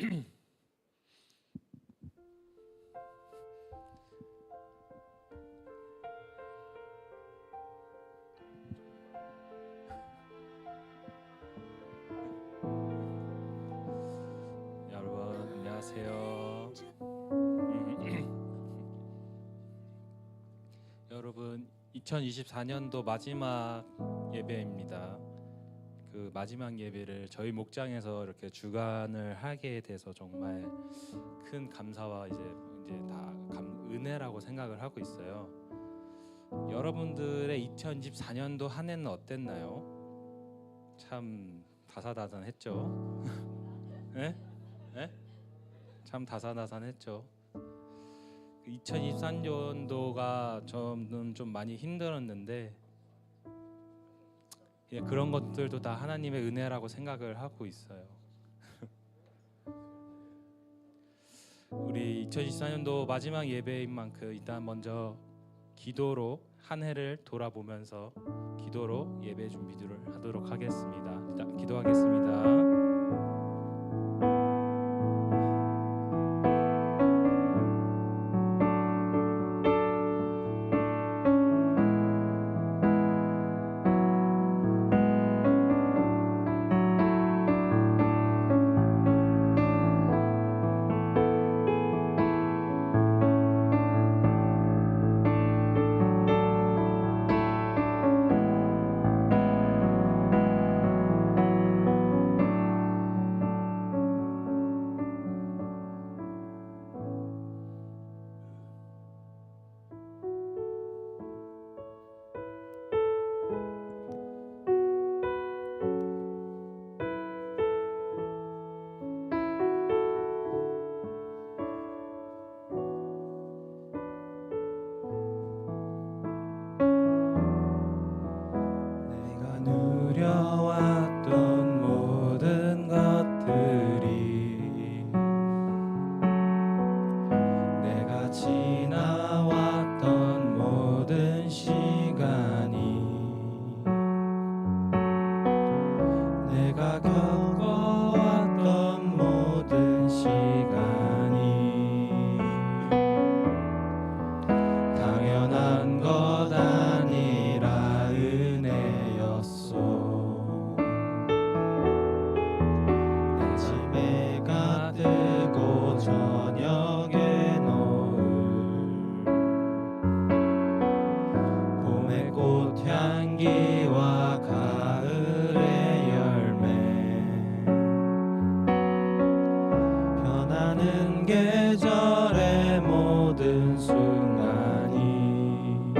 여러분 안녕하세요. 여러분 2024년도 마지막 예배입니다. 그 마지막 예배를 저희 목장에서 이렇게 주관을 하게 돼서 정말 큰 감사와 이제 다 은혜라고 생각을 하고 있어요. 여러분들의 2024년도 한 해는 어땠나요? 참 다사다난했죠. 네? 네? 참 다사다난했죠. 2023년도가 저는 좀 많이 힘들었는데 그런 것들도 다 하나님의 은혜라고 생각을 하고 있어요. 우리 2024년도 마지막 예배인 만큼 일단 먼저 기도로 한 해를 돌아보면서 기도로 예배 준비를 하도록 하겠습니다. 일단 기도하겠습니다. 누려왔던 모든 것들이 내가 지나왔던 모든 시간이 내가 겪어왔던 모든 시간이 당연한 것 아니라 은혜였소. 내 집에가 뜨고 저녁에 노을 봄의 꽃향기와 가을의 열매 변하는 계절의 모든 순간이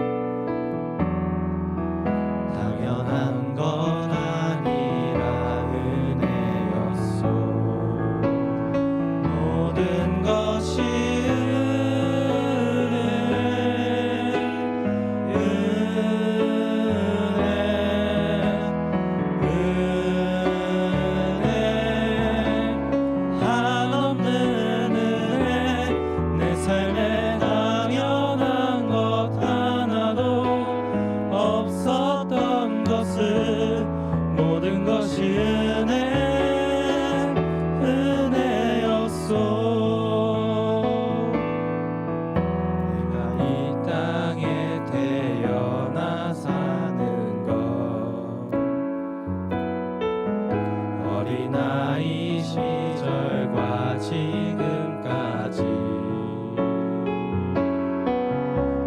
당연한 것 아니라 은혜였소. 모든 것이 은혜 한없는 은혜 내 삶에 당연한 것 하나도 없었던 것을 모든 것이 은혜였소. 내가 이 땅에 태어나 사는 것 어린아이 시절과 지금까지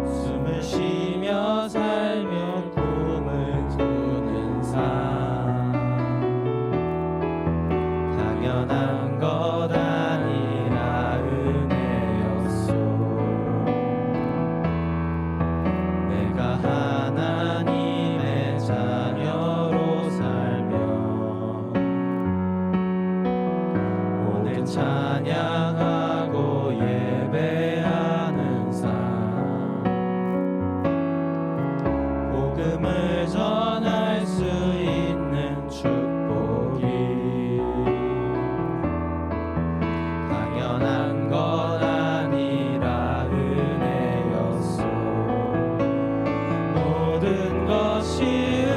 숨을 쉬며 살며 꿈을 꾸는 삶 당연한 것 아니라 은혜였소. 내가 하나님의 자녀로 살며 오늘 찬양하고 예배하는 삶 복음을 전할 수 있는 축복이 당연한 것 아니라 은혜였소. 모든 것이 은혜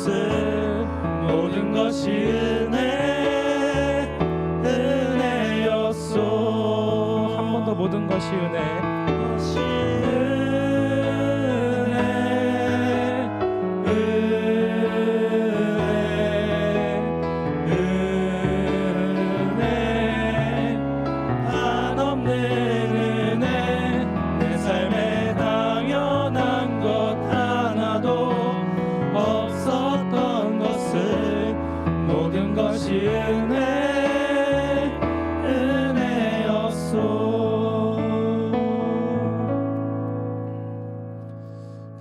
것은 모든 것이 은혜였소. 한 번 더 모든 것이 은혜.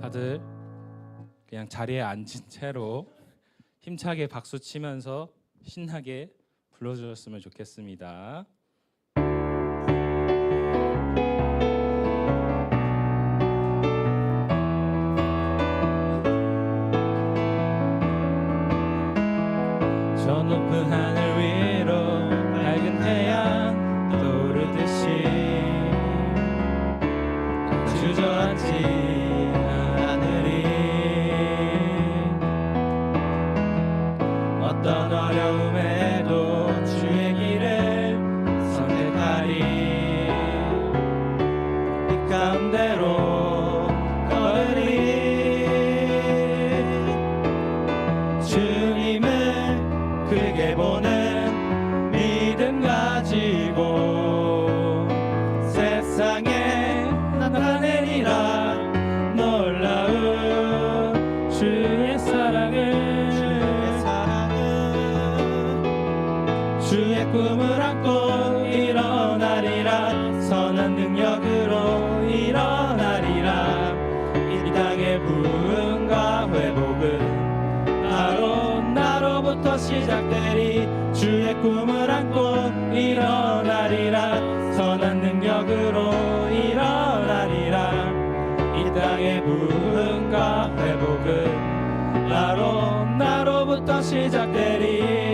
다들 그냥 자리에 앉은 채로 힘차게 박수 치면서 신나게 불러주셨으면 좋겠습니다. 저 높은 하늘 위로 밝은 태양 떠오르듯이 주저앉지 어떤 어려움에도 주의 길을 선택하리. 이 가운데로 걸으리. 주님을 크게 보는 믿음 가지고 세상에 나타내리라. 놀라운 주의 사랑을, 주의 꿈을 안고 일어나리라. 선한 능력으로 일어나리라. 이 땅의 부흥과 회복은 바로 나로부터 시작되리. 주의 꿈을 안고 일어나리라. 선한 능력으로 일어나리라. 이 땅의 부흥과 회복은 바로 나로부터 시작되리.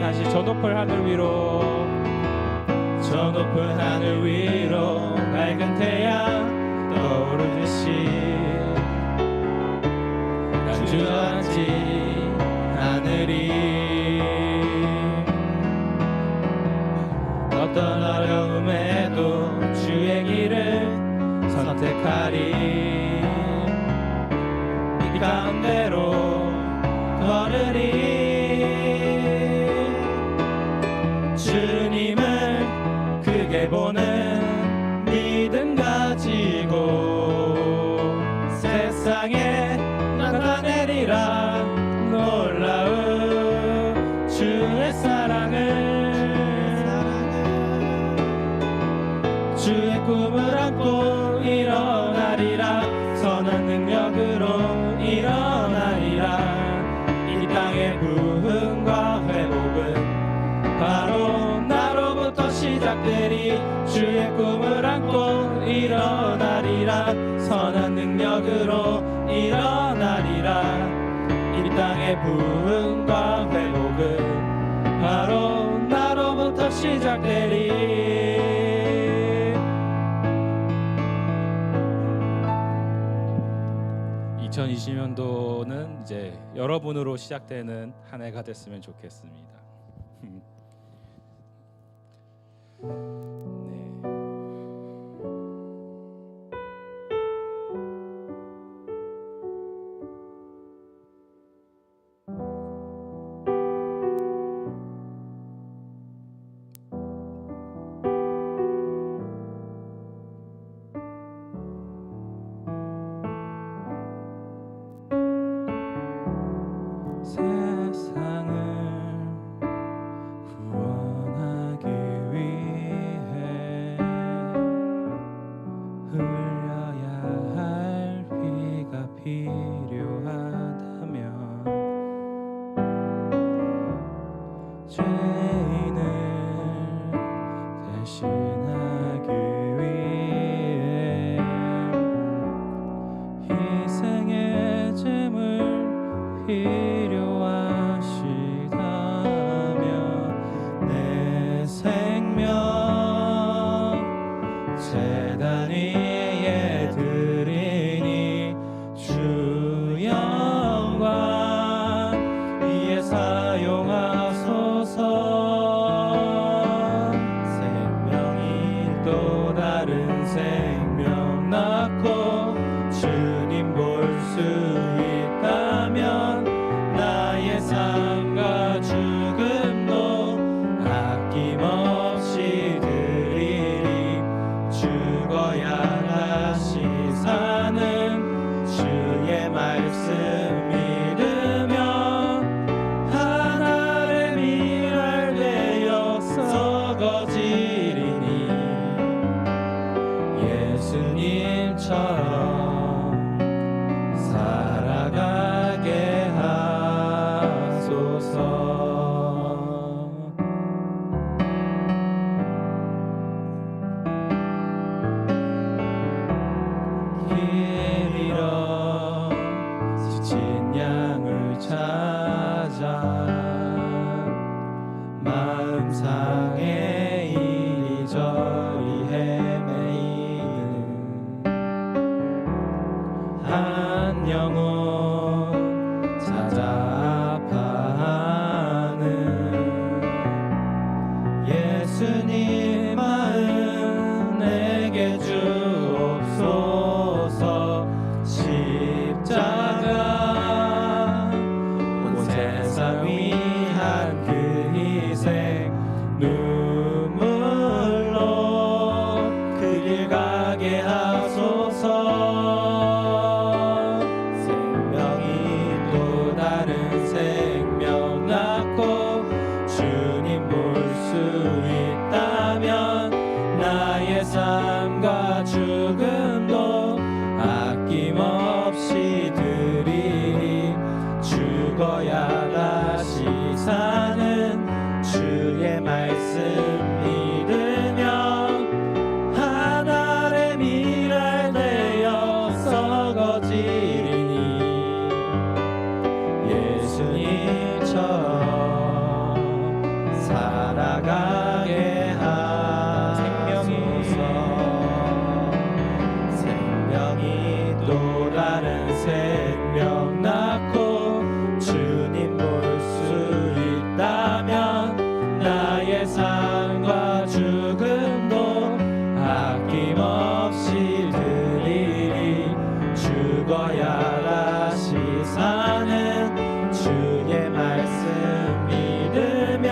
다시 저 높은 하늘 위로, 저 높은 하늘 위로 밝은 태양 떠오르듯이 난 주저앉지 않으리. 어떤 어려움에도 주의 길을 선택하리. 이 가운데로 걸으리. 주님을 크게 보는 믿음 가지고 세상에 나타내리라. 놀라운 주의 사랑을, 주의 꿈을 안고 일어나리라. 선한 능력으로 일어나리라. 이 땅의 부흥과 회복은 바로 나로부터 시작되리. 주의 꿈을 안고 일어나리라. 선한 능력으로 일어나리라. 이 땅의 부흥과 회복은 바로 나로부터 시작되리. 2020년도는 이제 여러분으로 시작되는 한 해가 됐으면 좋겠습니다. 세상을 구원하기 위해 흘려야 할 피가 필요하다면 죄인을 대신하기 위해 희생의 제물 필요하시다면 내 생명 제단 위에 드리니 주 영광 한 영혼 찾아 아파하는 예수님 마음 내게 주옵소서. 십자가 온 세상 위한 그 희생 눈물로 그 길 가게 하소서. 생명이 또 다른 생명 낳고 주님 볼 수 있다면 나의 삶과 죽음도 아낌없이 드리리. 죽어야 다시 사는 주의 말씀 믿으며 한 알의 미랄 되어 썩어지리니 예수님처럼 살아가게 하소서. 생명이 또 다른 생명 낳고 주님 볼 수 있다면 나의 삶과 죽음도 아낌없이 드리리. 죽어야 다시 사는 주의 말씀 믿으며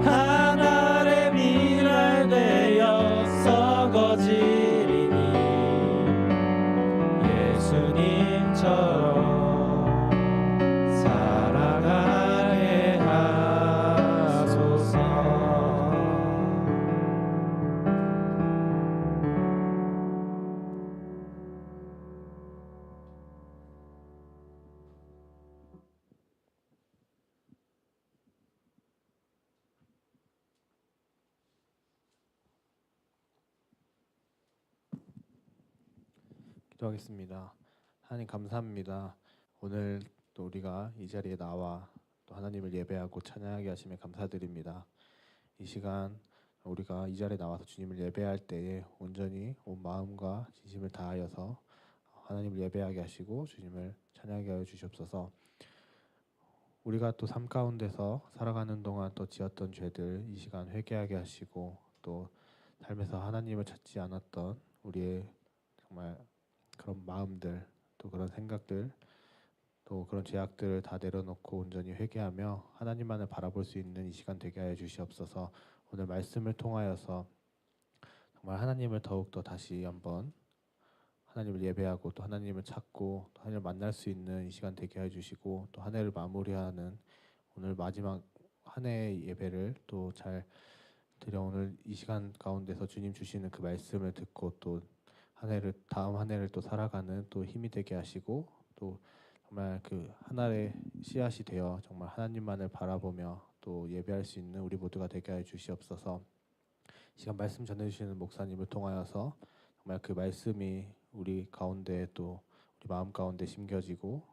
한 알의 미랄 되어 썩어지리니 예수님처럼 살아가게 하소서. 기도하겠습니다. 하나님 감사합니다. 오늘 또 우리가 이 자리에 나와 또 하나님을 예배하고 찬양하게 하심에 감사드립니다. 이 시간 우리가 이 자리에 나와서 주님을 예배할 때에 온전히 온 마음과 진심을 다하여서 하나님을 예배하게 하시고 주님을 찬양하게 하여 주시옵소서. 우리가 또 삶 가운데서 살아가는 동안 또 지었던 죄들 이 시간 회개하게 하시고 또 삶에서 하나님을 찾지 않았던 우리의 정말 그런 마음들 또 그런 생각들 또 그런 죄악들을 다 내려놓고 온전히 회개하며 하나님만을 바라볼 수 있는 이 시간 되게 하여 주시옵소서. 오늘 말씀을 통하여서 정말 하나님을 더욱더 다시 한번 하나님을 예배하고 또 하나님을 찾고 또 하나님을 만날 수 있는 이 시간 되게 해 주시고 또 한 해를 마무리하는 오늘 마지막 한 해의 예배를 또 잘 드려 오늘 이 시간 가운데서 주님 주시는 그 말씀을 듣고 또 한 해를 다음 한 해를 또 살아가는 또 힘이 되게 하시고 또 정말 그 하나의 씨앗이 되어 정말 하나님만을 바라보며 또 예배할 수 있는 우리 모두가 되게 해 주시옵소서. 이 시간 말씀 전해주시는 목사님을 통하여서 정말 그 말씀이 우리 가운데 또 우리 마음 가운데 심겨지고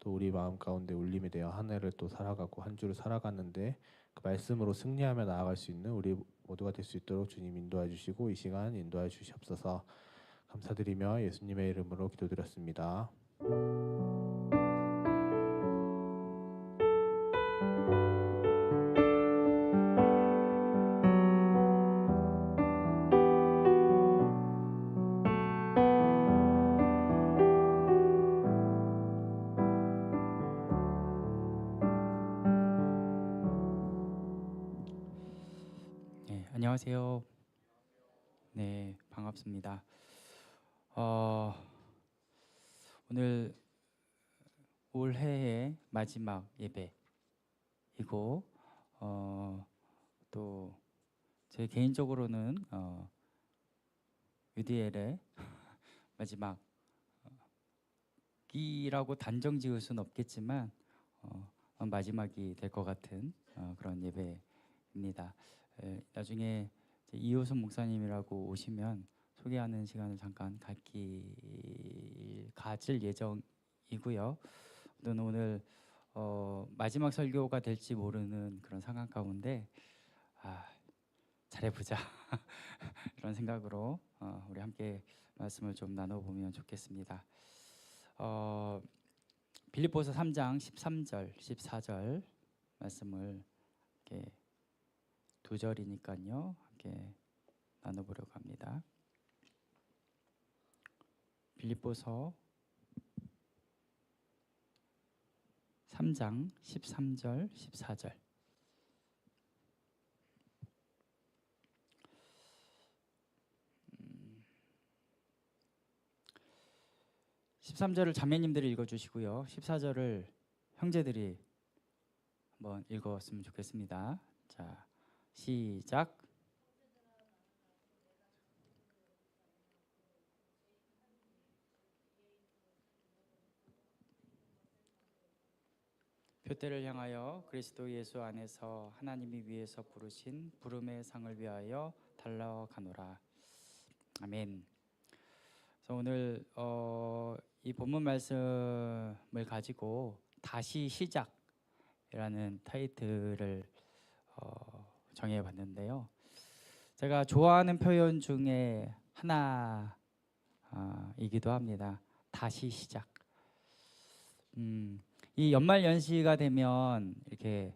또 우리 마음 가운데 울림이 되어 한 해를 또 살아가고 한 주를 살아가는데 그 말씀으로 승리하며 나아갈 수 있는 우리 모두가 될 수 있도록 주님 인도해 주시고 이 시간 인도해 주시옵소서. 감사드리며 예수님의 이름으로 기도드렸습니다. 네, 안녕하세요. 네, 반갑습니다. 오늘 올해의 마지막 예배이고 또 제 개인적으로는 UDL의 마지막 끼라고 단정 지을 수는 없겠지만 마지막이 될 것 같은 그런 예배입니다. 나중에 이호선 목사님이라고 오시면 소개하는 시간을 잠깐 가질 예정이고요. 저는 오늘 마지막 설교가 될지 모르는 그런 상황 가운데 잘해보자 이런 생각으로 우리 함께 말씀을 좀 나눠보면 좋겠습니다. 빌립보서 3장 13절, 14절 말씀을 이렇게 두 절이니까요. 함께 나눠보려고 합니다. 빌립보서 3장 13절, 14절. 13절을 자매님들이 읽어주시고요. 14절을 형제들이 한번 읽었으면 좋겠습니다. 자, 시작. 표대를 향하여 그리스도 예수 안에서 하나님이 위에서 부르신 부름의 상을 위하여 달려가노라. 아멘. 그래서 오늘 이 본문 말씀을 가지고 다시 시작이라는 타이틀을 정해봤는데요. 제가 좋아하는 표현 중에 하나이기도 합니다. 다시 시작. 이 연말 연시가 되면 이렇게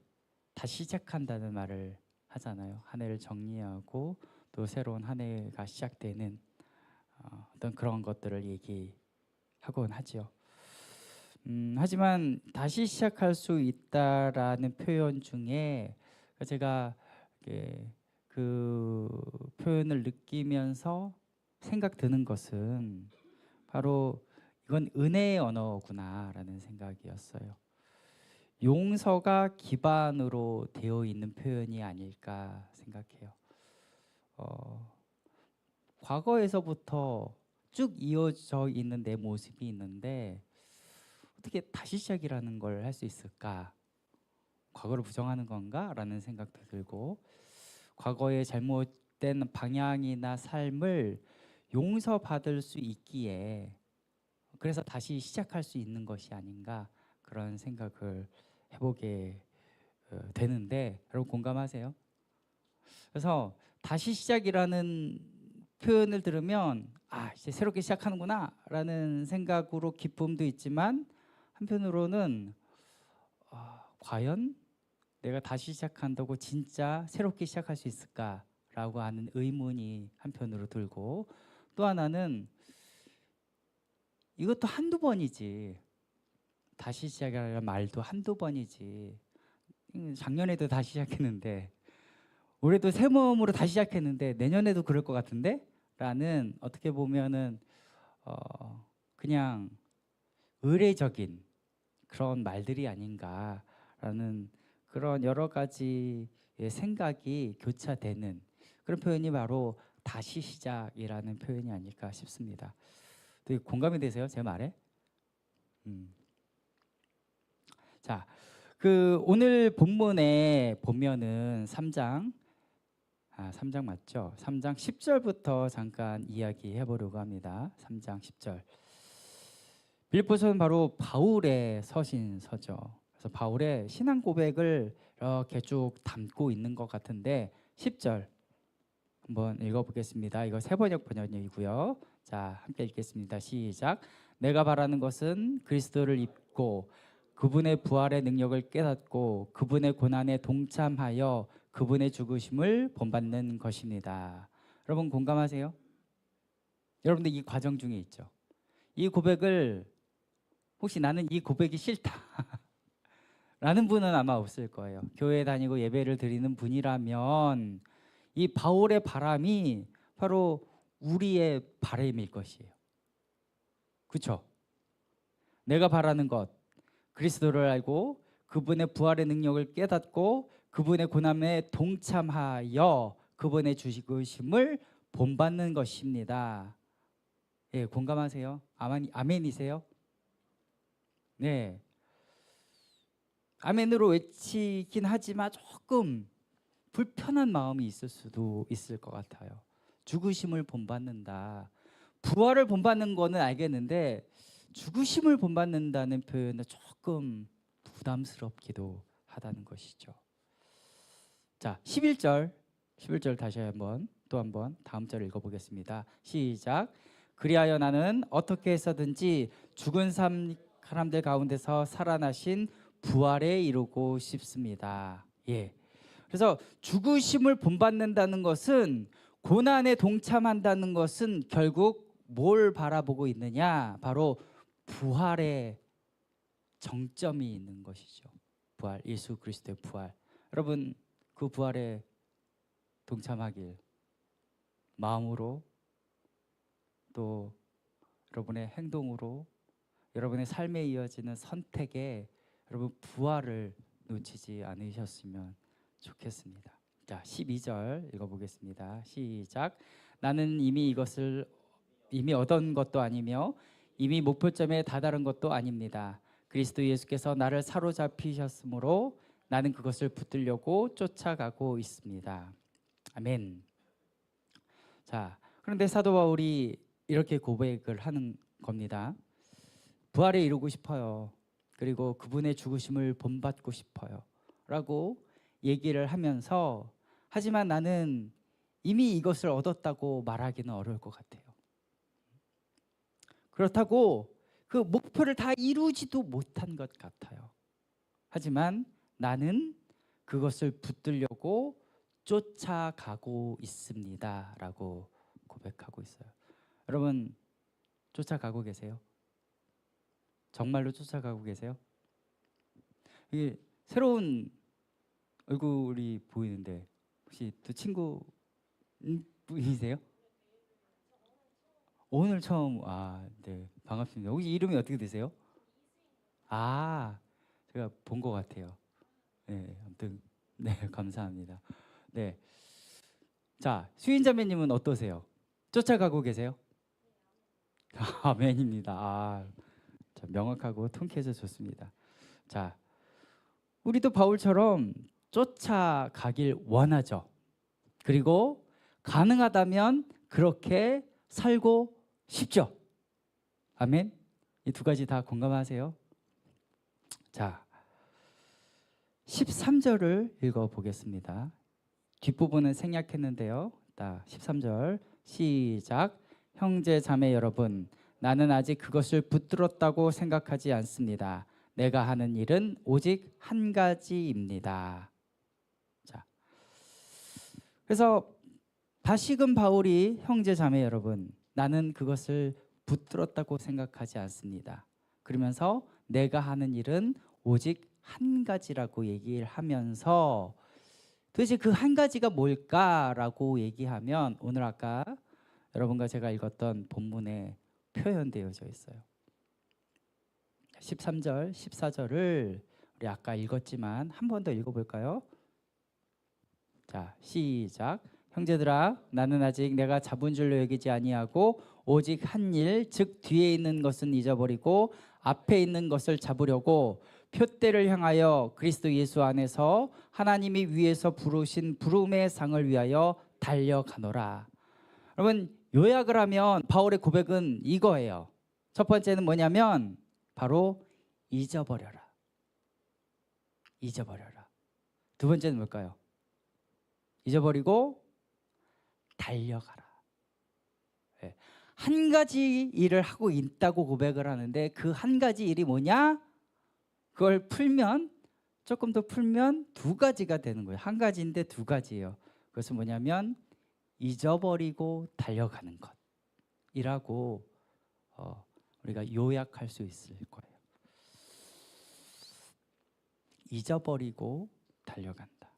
다시 시작한다는 말을 하잖아요. 한 해를 정리하고 또 새로운 한 해가 시작되는 어떤 그런 것들을 얘기하곤 하죠. 하지만 다시 시작할 수 있다라는 표현 중에 제가 그 표현을 느끼면서 생각 드는 것은 바로 이건 은혜의 언어구나라는 생각이었어요. 용서가 기반으로 되어 있는 표현이 아닐까 생각해요. 과거에서부터 쭉 이어져 있는 내 모습이 있는데 어떻게 다시 시작이라는 걸 할 수 있을까? 과거를 부정하는 건가? 라는 생각도 들고 과거의 잘못된 방향이나 삶을 용서받을 수 있기에 그래서 다시 시작할 수 있는 것이 아닌가 그런 생각을 해보게 되는데 여러분 공감하세요? 그래서 다시 시작이라는 표현을 들으면 이제 새롭게 시작하는구나 라는 생각으로 기쁨도 있지만 한편으로는 과연 내가 다시 시작한다고 진짜 새롭게 시작할 수 있을까라고 하는 의문이 한편으로 들고 또 하나는 이것도 한두 번이지 다시 시작이라는 말도 한두 번이지 작년에도 다시 시작했는데 올해도 새 마음으로 다시 시작했는데 내년에도 그럴 것 같은데? 라는 어떻게 보면은 그냥 의례적인 그런 말들이 아닌가라는 그런 여러 가지의 생각이 교차되는 그런 표현이 바로 다시 시작이라는 표현이 아닐까 싶습니다. 되게 공감이 되세요? 제 말에? 자, 오늘 본문에 보면은 3장 3장 맞죠? 3장 10절부터 잠깐 이야기해 보려고 합니다. 3장 10절. 빌립보서는 바로 바울의 서신서죠. 그래서 바울의 신앙 고백을 이렇게 쭉 담고 있는 것 같은데 10절 한번 읽어보겠습니다. 이거 세번역 번역이고요. 자, 함께 읽겠습니다. 시작. 내가 바라는 것은 그리스도를 입고 그분의 부활의 능력을 깨닫고 그분의 고난에 동참하여 그분의 죽으심을 본받는 것입니다. 여러분 공감하세요? 여러분들 이 과정 중에 있죠. 이 고백을 혹시 나는 이 고백이 싫다 라는 분은 아마 없을 거예요. 교회 다니고 예배를 드리는 분이라면 이 바울의 바람이 바로 우리의 바람일 것이에요. 그렇죠? 내가 바라는 것 그리스도를 알고 그분의 부활의 능력을 깨닫고 그분의 고난에 동참하여 그분의 죽으심을 본받는 것입니다. 예, 공감하세요? 아멘이세요? 네. 아멘으로 외치긴 하지만 조금 불편한 마음이 있을 수도 있을 것 같아요. 죽으심을 본받는다. 부활을 본받는 거는 알겠는데 죽으심을 본받는다는 표현은 조금 부담스럽기도 하다는 것이죠. 자, 11절 다시 한번 다음 절을 읽어보겠습니다. 시작. 그리하여 나는 어떻게 해서든지 죽은 사람들 가운데서 살아나신 부활에 이루고 싶습니다. 예. 그래서 죽으심을 본받는다는 것은, 고난에 동참한다는 것은 결국 뭘 바라보고 있느냐? 바로 부활의 정점이 있는 것이죠. 부활, 예수 그리스도의 부활. 여러분, 그 부활에 동참하길 마음으로, 또 여러분의 행동으로, 여러분의 삶에 이어지는 선택에 여러분 부활을 놓치지 않으셨으면 좋겠습니다. 자, 12절 읽어보겠습니다. 시작. 나는 이미 얻은 것도 아니며 이미 목표점에 다다른 것도 아닙니다. 그리스도 예수께서 나를 사로잡히셨으므로 나는 그것을 붙들려고 쫓아가고 있습니다. 아멘. 자, 그런데 사도 바울이 이렇게 고백을 하는 겁니다. 부활에 이루고 싶어요. 그리고 그분의 죽으심을 본받고 싶어요. 라고 얘기를 하면서, 하지만 나는 이미 이것을 얻었다고 말하기는 어려울 것 같아요. 그렇다고 그 목표를 다 이루지도 못한 것 같아요. 하지만 나는 그것을 붙들려고 쫓아가고 있습니다. 라고 고백하고 있어요. 여러분, 쫓아가고 계세요? 정말로 쫓아가고 계세요? 이게 새로운 얼굴이 보이는데 혹시 두 친구 분이세요? 오늘 처음. 네, 반갑습니다. 혹시 이름이 어떻게 되세요? 제가 본 것 같아요. 네, 아무튼 네, 감사합니다. 네, 자, 수인자매님은 어떠세요? 쫓아가고 계세요? 아멘입니다. 자, 명확하고 통쾌해서 좋습니다. 자, 우리도 바울처럼 쫓아가길 원하죠. 그리고 가능하다면 그렇게 살고 싶죠. 아멘. 이 두 가지 다 공감하세요? 자, 13절을 읽어보겠습니다. 뒷부분은 생략했는데요. 13절 시작. 형제 자매 여러분, 나는 아직 그것을 붙들었다고 생각하지 않습니다. 내가 하는 일은 오직 한 가지입니다. 자, 그래서 다시금 바울이 형제 자매 여러분, 나는 그것을 붙들었다고 생각하지 않습니다. 그러면서 내가 하는 일은 오직 한 가지라고 얘기를 하면서, 도대체 그 한 가지가 뭘까라고 얘기하면, 오늘 아까 여러분과 제가 읽었던 본문에 표현되어져 있어요. 13절, 14절을 우리 아까 읽었지만 한 번 더 읽어볼까요? 자, 시작. 형제들아, 나는 아직 내가 잡은 줄로 여기지 아니하고 오직 한 일, 즉 뒤에 있는 것은 잊어버리고 앞에 있는 것을 잡으려고 표대를 향하여 그리스도 예수 안에서 하나님이 위에서 부르신 부름의 상을 위하여 달려가노라. 여러분, 요약을 하면 바울의 고백은 이거예요. 첫 번째는 뭐냐면 바로 잊어버려라. 잊어버려라. 두 번째는 뭘까요? 잊어버리고 달려가라. 네. 한 가지 일을 하고 있다고 고백을 하는데, 그 한 가지 일이 뭐냐? 그걸 풀면, 조금 더 풀면 두 가지가 되는 거예요. 한 가지인데 두 가지예요. 그것은 뭐냐면 잊어버리고 달려가는 것이라고 우리가 요약할 수 있을 거예요. 잊어버리고 달려간다.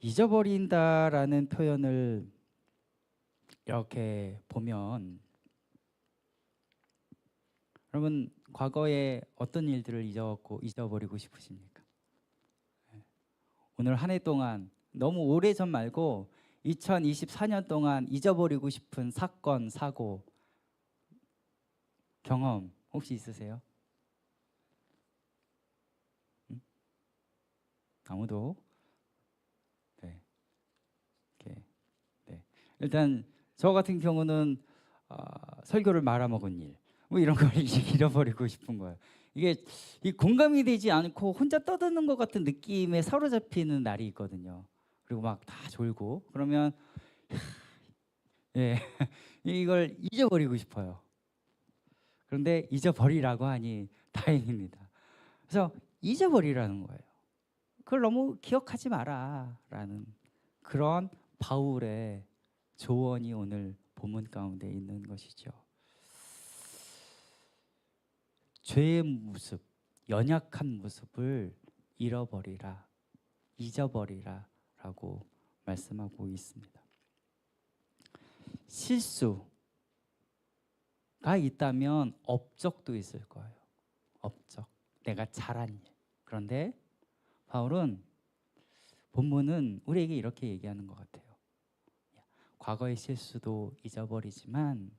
잊어버린다라는 표현을 이렇게 보면, 여러분 과거에 어떤 일들을 잊어버리고 싶으십니까? 오늘 한 해 동안, 너무 오래전 말고 2024년 동안 잊어버리고 싶은 사건, 사고, 경험 혹시 있으세요? 아무도? 네. 네. 일단 저 같은 경우는 설교를 말아먹은 일, 뭐 이런 걸 잃어버리고 싶은 거예요. 이게 공감이 되지 않고 혼자 떠드는 것 같은 느낌에 사로잡히는 날이 있거든요. 그리고 막 다 졸고, 그러면 예, 이걸 잊어버리고 싶어요. 그런데 잊어버리라고 하니 다행입니다. 그래서 잊어버리라는 거예요. 그걸 너무 기억하지 마라라는 그런 바울의 조언이 오늘 본문 가운데 있는 것이죠. 죄의 모습, 연약한 모습을 잃어버리라, 잊어버리라라고 말씀하고 있습니다. 실수가 있다면 업적도 있을 거예요. 업적, 내가 잘한 일. 그런데 바울은 본문은 우리에게 이렇게 얘기하는 것 같아요. 과거의 실수도 잊어버리지만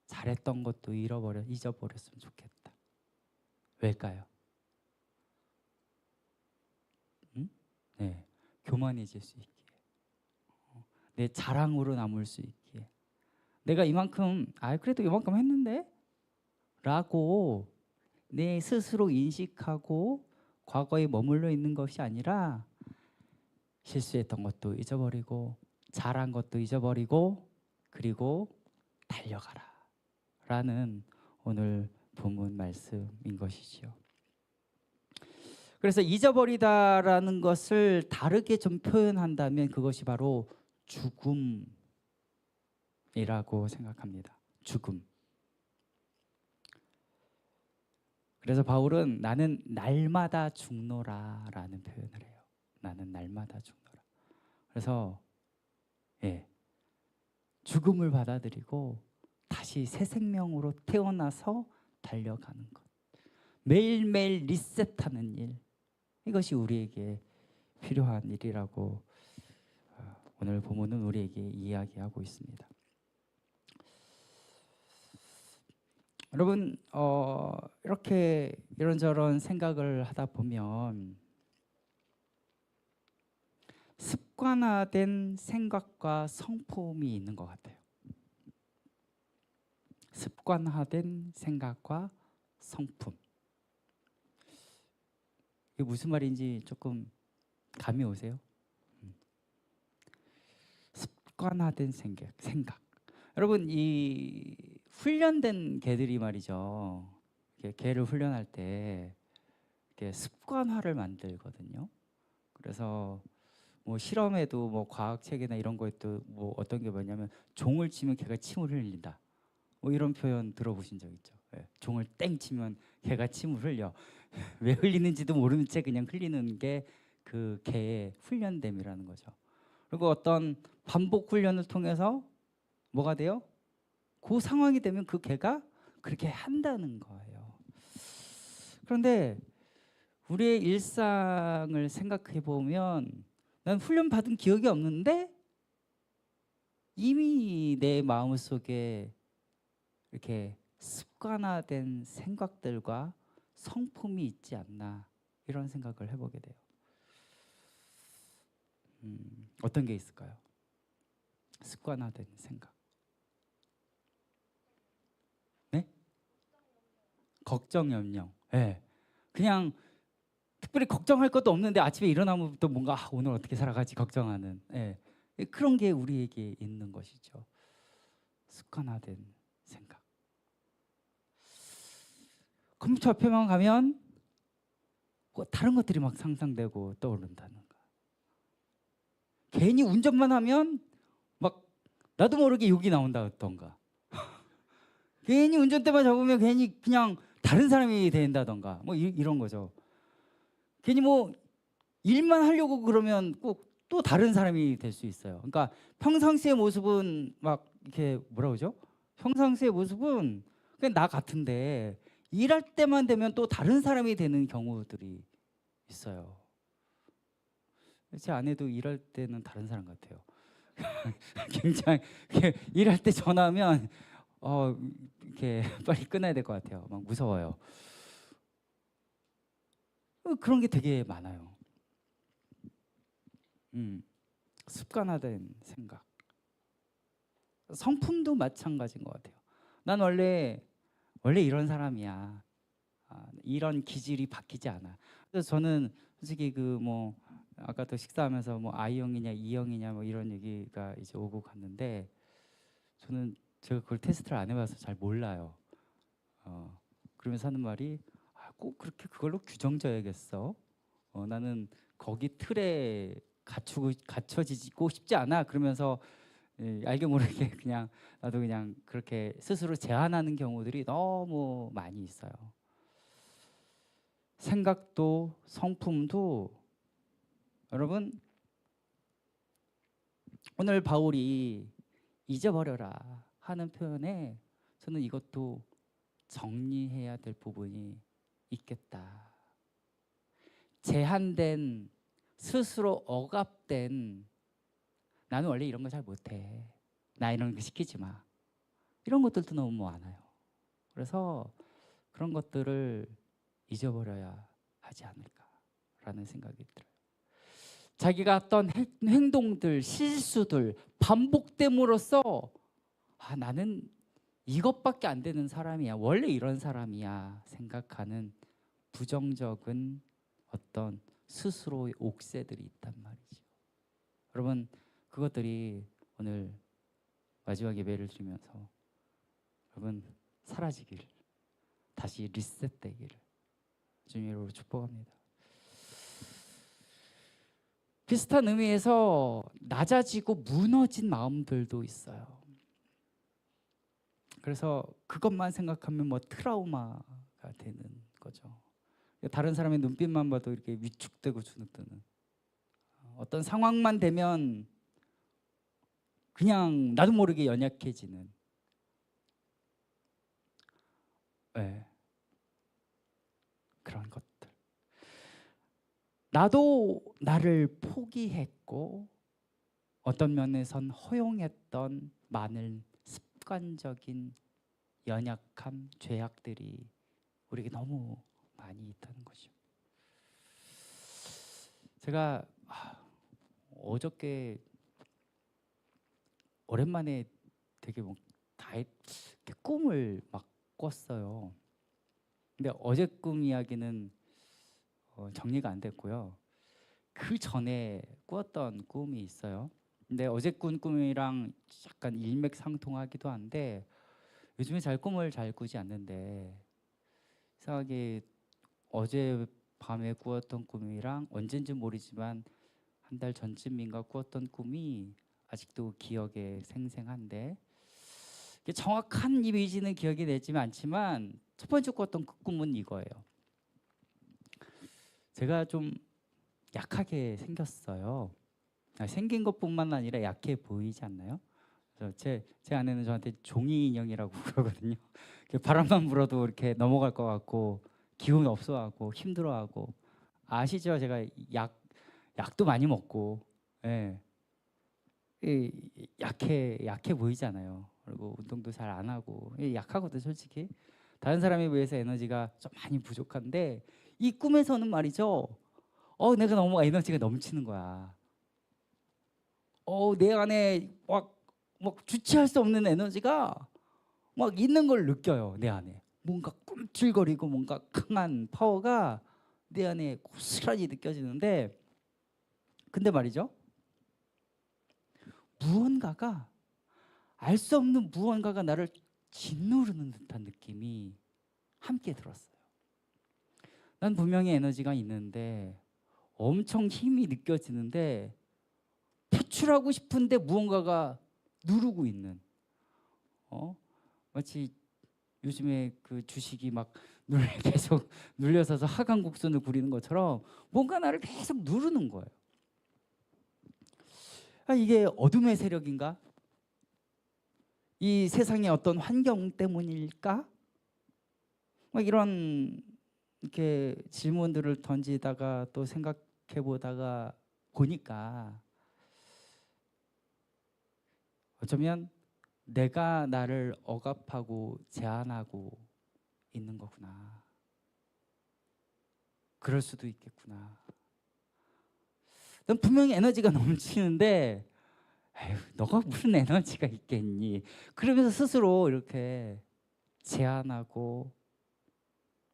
잘했던 것도 잊어버렸으면 좋겠다. 왜일까요? 네, 교만해질 수 있기에, 내 자랑으로 남을 수 있기에, 내가 이만큼 그래도 이만큼 했는데 라고 내 스스로 인식하고 과거에 머물러 있는 것이 아니라 실수했던 것도 잊어버리고 잘한 것도 잊어버리고 그리고 달려가라 라는 오늘 본문 말씀인 것이지요. 그래서 잊어버리다라는 것을 다르게 좀 표현한다면 그것이 바로 죽음이라고 생각합니다. 죽음. 그래서 바울은 나는 날마다 죽노라라는 표현을 해요. 나는 날마다 죽노라. 그래서 죽음을 받아들이고 다시 새 생명으로 태어나서 달려가는 것. 매일매일 리셋하는 일. 이것이 우리에게 필요한 일이라고 오늘 본문은 우리에게 이야기하고 있습니다. 여러분 이렇게 이런저런 생각을 하다 보면 습관화된 생각과 성품이 있는 것 같아요. 습관화된 생각과 성품. 이게 무슨 말인지 조금 감이 오세요? 습관화된 생각. 여러분 이 훈련된 개들이 말이죠. 개를 훈련할 때 습관화를 만들거든요. 그래서 뭐 실험에도 뭐 과학책이나 이런 거에도 뭐 어떤 게 뭐냐면 종을 치면 개가 침을 흘린다. 뭐 이런 표현 들어보신 적 있죠? 종을 땡 치면 개가 침을 흘려. 왜 흘리는지도 모르는 채 그냥 흘리는 게 그 개의 훈련됨이라는 거죠. 그리고 어떤 반복 훈련을 통해서 뭐가 돼요? 그 상황이 되면 그 개가 그렇게 한다는 거예요. 그런데 우리의 일상을 생각해 보면 난 훈련 받은 기억이 없는데 이미 내 마음속에 이렇게 습관화된 생각들과 성품이 있지 않나 이런 생각을 해보게 돼요. 어떤 게 있을까요? 습관화된 생각. 네? 걱정, 염려. 그냥 특별히 걱정할 것도 없는데 아침에 일어나면 또 뭔가 오늘 어떻게 살아가지 걱정하는 그런 게 우리에게 있는 것이죠. 습관화된 생각. 컴퓨터 앞에만 가면 다른 것들이 막 상상되고 떠오른다는 거. 괜히 운전만 하면 막 나도 모르게 욕이 나온다던가. 괜히 운전대만 잡으면 괜히 그냥 다른 사람이 된다던가 뭐 이런 거죠. 괜히 뭐 일만 하려고 그러면 꼭 또 다른 사람이 될 수 있어요. 그러니까 평상시의 모습은 막 이렇게 뭐라 그러죠? 평상시의 모습은 그냥 나 같은데 일할 때만 되면 또 다른 사람이 되는 경우들이 있어요. 제 아내도 일할 때는 다른 사람 같아요. 굉장히 일할 때 전화하면 이렇게 빨리 끊어야 될 것 같아요. 막 무서워요. 그런 게 되게 많아요. 습관화된 생각. 성품도 마찬가지인 것 같아요. 난 원래 이런 사람이야. 이런 기질이 바뀌지 않아. 그래서 저는 솔직히 그 뭐 아까도 식사하면서 뭐 I형이냐 E형이냐 뭐 이런 얘기가 이제 오고 갔는데 제가 그걸 테스트를 안 해봐서 잘 몰라요. 그러면서 하는 말이 꼭 그렇게 그걸로 규정져야겠어. 나는 거기 틀에 갇혀지고 싶지 않아. 그러면서 알게 모르게 그냥 나도 그냥 그렇게 스스로 제한하는 경우들이 너무 많이 있어요. 생각도 성품도 여러분 오늘 바울이 잊어버려라 하는 표현에 저는 이것도 정리해야 될 부분이 있겠다. 제한된 스스로 억압된 나는 원래 이런 거 잘 못해. 나 이런 거 시키지 마. 이런 것들도 너무 많아요. 그래서 그런 것들을 잊어버려야 하지 않을까라는 생각이 들어요. 자기가 했던 행동들, 실수들 반복됨으로써 나는 이것밖에 안 되는 사람이야. 원래 이런 사람이야. 생각하는 부정적인 어떤 스스로의 옥새들이 있단 말이죠. 여러분 그것들이 오늘 마지막 예배를 드리면서 여러분 사라지길 다시 리셋되기를 주님 이름으로 축복합니다. 비슷한 의미에서 낮아지고 무너진 마음들도 있어요. 그래서 그것만 생각하면 뭐 트라우마가 되는 거죠. 다른 사람의 눈빛만 봐도 이렇게 위축되고 주눅드는 어떤 상황만 되면 그냥 나도 모르게 연약해지는 그런 것들. 나도 나를 포기했고 어떤 면에선 허용했던 많은 습관적인 연약함, 죄악들이 우리에게 너무 많이 있다는 거죠. 제가 어저께 오랜만에 되게 꿈을 막 꿨어요. 근데 어제 꿈 이야기는 정리가 안 됐고요. 그 전에 꾸었던 꿈이 있어요. 근데 어제 꾼 꿈이랑 약간 일맥상통하기도 한데 요즘에 꿈을 잘 꾸지 않는데 이상하게 어제 밤에 꾸었던 꿈이랑 언젠지 모르지만 한 달 전쯤인가 꾸었던 꿈이 아직도 기억에 생생한데 정확한 이미지는 기억이 되지 않지만 첫 번째 꿨던 그 꿈은 이거예요. 제가 좀 약하게 생겼어요. 생긴 것뿐만 아니라 약해 보이지 않나요? 제 아내는 저한테 종이 인형이라고 그러거든요. 바람만 불어도 이렇게 넘어갈 것 같고 기운 없어하고 힘들어하고 아시죠? 제가 약도 많이 먹고 약해 보이잖아요. 그리고 운동도 잘 안 하고 약하거든 솔직히. 다른 사람에 비해서 에너지가 좀 많이 부족한데 이 꿈에서는 말이죠. 내가 너무 에너지가 넘치는 거야. 내 안에 막 주체할 수 없는 에너지가 막 있는 걸 느껴요. 내 안에 뭔가 꿈틀거리고 뭔가 강한 파워가 내 안에 고스란히 느껴지는데 근데 말이죠. 무언가가 알 수 없는 무언가가 나를 짓누르는 듯한 느낌이 함께 들었어요. 난 분명히 에너지가 있는데 엄청 힘이 느껴지는데 표출하고 싶은데 무언가가 누르고 있는 마치 요즘에 그 주식이 막 계속 눌려서서 하강곡선을 부리는 것처럼 뭔가 나를 계속 누르는 거예요. 이게 어둠의 세력인가? 이 세상의 어떤 환경 때문일까? 막 이런 이렇게 질문들을 던지다가 또 생각해 보다가 보니까 어쩌면 내가 나를 억압하고 제한하고 있는 거구나. 그럴 수도 있겠구나. 넌 분명히 에너지가 넘치는데 에휴, 너가 무슨 에너지가 있겠니? 그러면서 스스로 이렇게 제한하고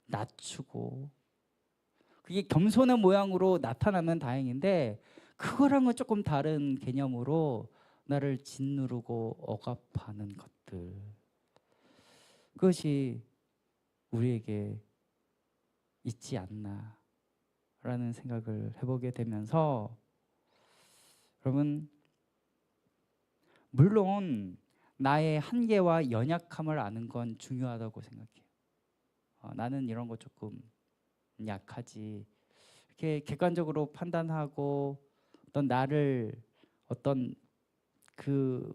낮추고 그게 겸손한 모양으로 나타나면 다행인데 그거랑은 조금 다른 개념으로 나를 짓누르고 억압하는 것들, 그것이 우리에게 있지 않나라는 생각을 해보게 되면서, 여러분, 물론 나의 한계와 연약함을 아는 건 중요하다고 생각해요. 나는 이런 거 조금 약하지, 이렇게 객관적으로 판단하고 어떤 나를 어떤 그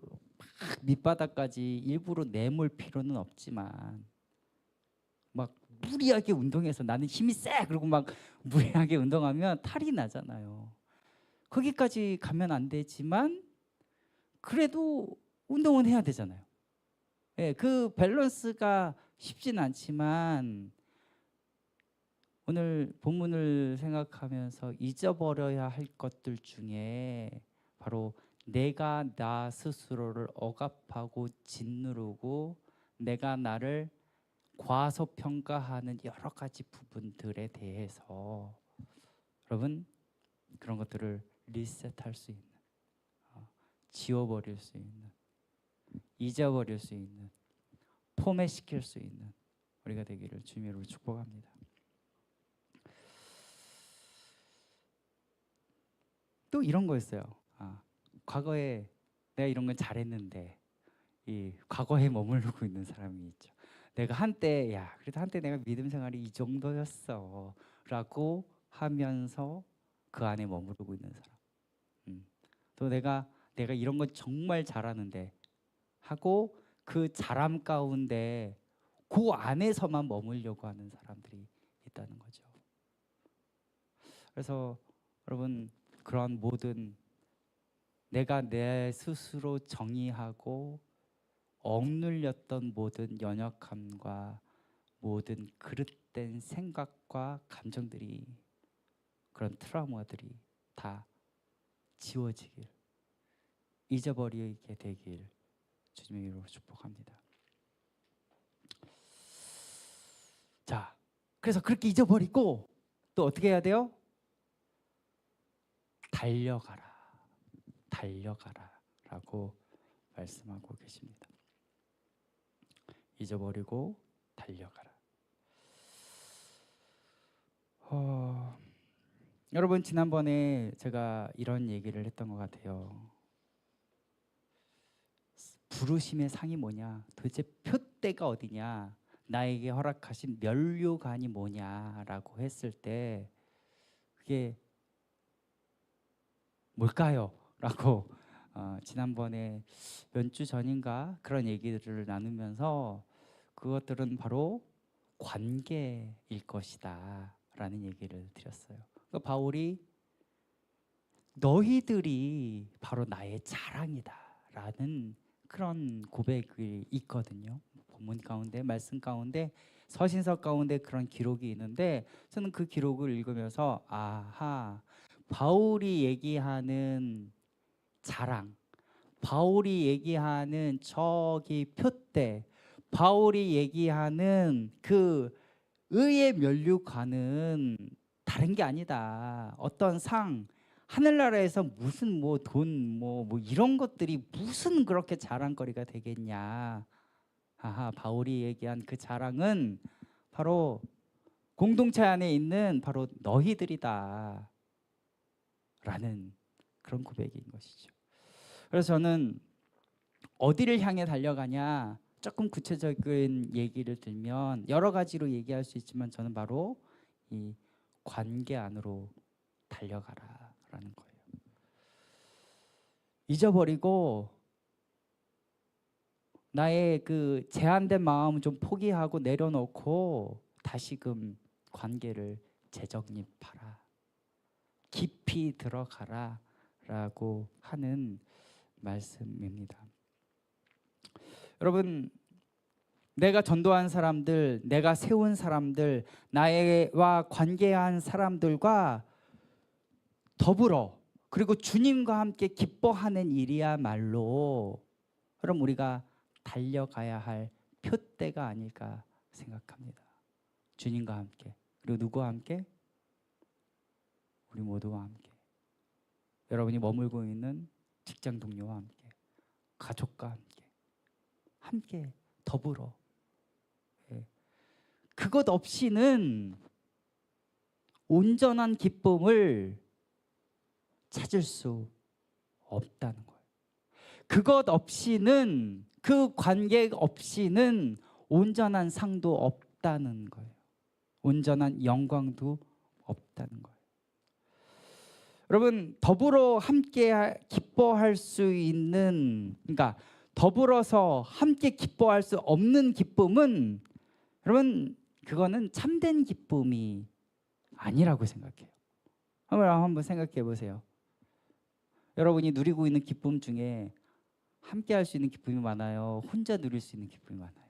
밑바닥까지 일부러 내몰 필요는 없지만, 막 무리하게 운동해서 나는 힘이 세 그리고 막 무리하게 운동하면 탈이 나잖아요. 거기까지 가면 안 되지만 그래도 운동은 해야 되잖아요. 예, 그 밸런스가 쉽진 않지만 오늘 본문을 생각하면서 잊어버려야 할 것들 중에 바로 내가 나 스스로를 억압하고 짓누르고 내가 나를 과소평가하는 여러 가지 부분들에 대해서 여러분, 그런 것들을 리셋할 수 있는, 지워버릴 수 있는, 잊어버릴 수 있는, 포맷시킬 수 있는 우리가 되기를 주님으로 축복합니다. 또 이런 거였어요. 과거에 내가 이런 건 잘했는데 이 과거에 머무르고 있는 사람이 있죠. 내가 한때 그래도 한때 내가 믿음 생활이 이 정도였어 라고 하면서 그 안에 머무르고 있는 사람. 또 내가 이런 건 정말 잘하는데 하고 그 잘함 가운데 그 안에서만 머물려고 하는 사람들이 있다는 거죠. 그래서 여러분, 그런 모든 내가 내 스스로 정의하고 억눌렸던 모든 연약함과 모든 그릇된 생각과 감정들이, 그런 트라우마들이 다 지워지길, 잊어버리게 되길 주님의 이름으로 축복합니다. 자, 그래서 그렇게 잊어버리고 또 어떻게 해야 돼요? 달려가라 라고 말씀하고 계십니다. 잊어버리고 달려가라. 여러분, 지난번에 제가 이런 얘기를 했던 것 같아요. 부르심의 상이 뭐냐? 도대체 표대가 어디냐? 나에게 허락하신 면류관이 뭐냐라고 했을 때 그게 뭘까요? 라고 지난번에 몇 주 전인가 그런 얘기들을 나누면서 그것들은 바로 관계일 것이다 라는 얘기를 드렸어요. 그러니까 바울이 너희들이 바로 나의 자랑이다 라는 그런 고백이 있거든요. 본문 가운데, 말씀 가운데, 서신서 가운데 그런 기록이 있는데, 저는 그 기록을 읽으면서 바울이 얘기하는 자랑, 바울이 얘기하는 저기 표대, 바울이 얘기하는 그 의의 면류관은 다른 게 아니다. 어떤 상, 하늘나라에서 무슨 뭐 돈 뭐 이런 것들이 무슨 그렇게 자랑거리가 되겠냐. 바울이 얘기한 그 자랑은 바로 공동체 안에 있는 바로 너희들이다 라는 그런 고백인 것이죠. 그래서 저는 어디를 향해 달려가냐, 조금 구체적인 얘기를 들면 여러 가지로 얘기할 수 있지만 저는 바로 이 관계 안으로 달려가라라는 거예요. 잊어버리고 나의 그 제한된 마음을 좀 포기하고 내려놓고 다시금 관계를 재정립하라, 깊이 들어가라 라고 하는 말씀입니다. 여러분, 내가 전도한 사람들, 내가 세운 사람들, 나와 관계한 사람들과 더불어 그리고 주님과 함께 기뻐하는 일이야말로 그럼 우리가 달려가야 할 표대가 아닐까 생각합니다. 주님과 함께, 그리고 누구와 함께? 우리 모두와 함께, 여러분이 머물고 있는 직장 동료와 함께, 가족과 함께 더불어. 예. 그것 없이는 온전한 기쁨을 찾을 수 없다는 거예요. 그것 없이는, 그 관계 없이는 온전한 상도 없다는 거예요. 온전한 영광도 없다는 거예요. 여러분, 더불어 함께 기뻐할 수 있는, 그러니까 더불어서 함께 기뻐할 수 없는 기쁨은, 여러분, 그거는 참된 기쁨이 아니라고 생각해요. 한번 생각해 보세요. 여러분이 누리고 있는 기쁨 중에 함께 할 수 있는 기쁨이 많아요? 혼자 누릴 수 있는 기쁨이 많아요?